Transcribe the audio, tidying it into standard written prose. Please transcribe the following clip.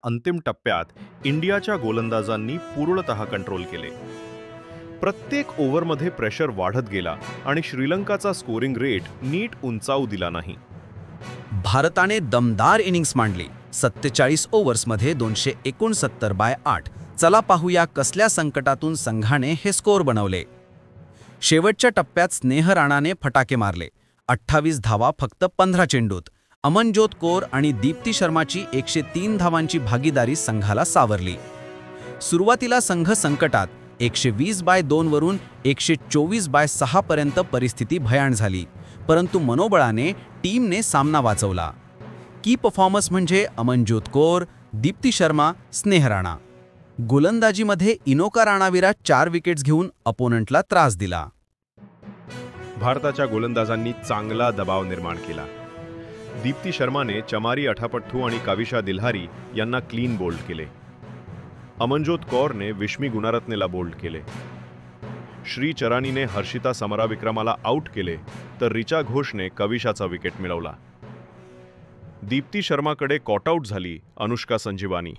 अंतिम टप्प्यात इंडियाच्या गोलंदाजांनी पूर्णतः कंट्रोल केले. प्रत्येक ओव्हरमध्ये प्रेशर वाढत गेला आणि श्रीलंकाचा स्कोरिंग रेट नीट उंचावू दिला नाही. भारताने दमदार इनिंग्स मांडली. 47 ओव्हर्समध्ये 269/8. चला पाहूया कसल्या संकटातून संघाने हे स्कोर बनवले. शेवटच्या टप्प्यात स्नेह राणाने फटाके मारले. 28 धावा फक्त 15 चेंडूत. अमनजोत कौर आणि दीप्ती शर्माची 103 धावांची भागीदारी संघाला सावरली. सुरुवातीला संघ संकटात 120/2 वरून 124/6 पर्यंत परिस्थिती भयाण झाली, परंतु मनोबळाने टीमने सामना वाचवला. की परफॉर्मन्स म्हणजे अमनजोत कौर, दीप्ती शर्मा, स्नेह राणा. गोलंदाजीमध्ये इनोका राणाविरा 4 विकेट्स घेऊन अपोनंटला त्रास दिला. भारताच्या गोलंदाजांनी चांगला दबाव निर्माण केला. दीप्ती शर्माने चमारी अठापट्टू आणि काविशा दिल्हारी यांना क्लीन बोल्ड केले. अमनजोत कौरने विश्मी गुणारत्नेला बोल्ड केले. श्री चरानीने हर्षिता समराविक्रमाला आउट केले, तर रिचा घोषने कविशाचा विकेट मिळवला. दीप्ती शर्माकडे कॉटआउट झाली अनुष्का संजीवानी.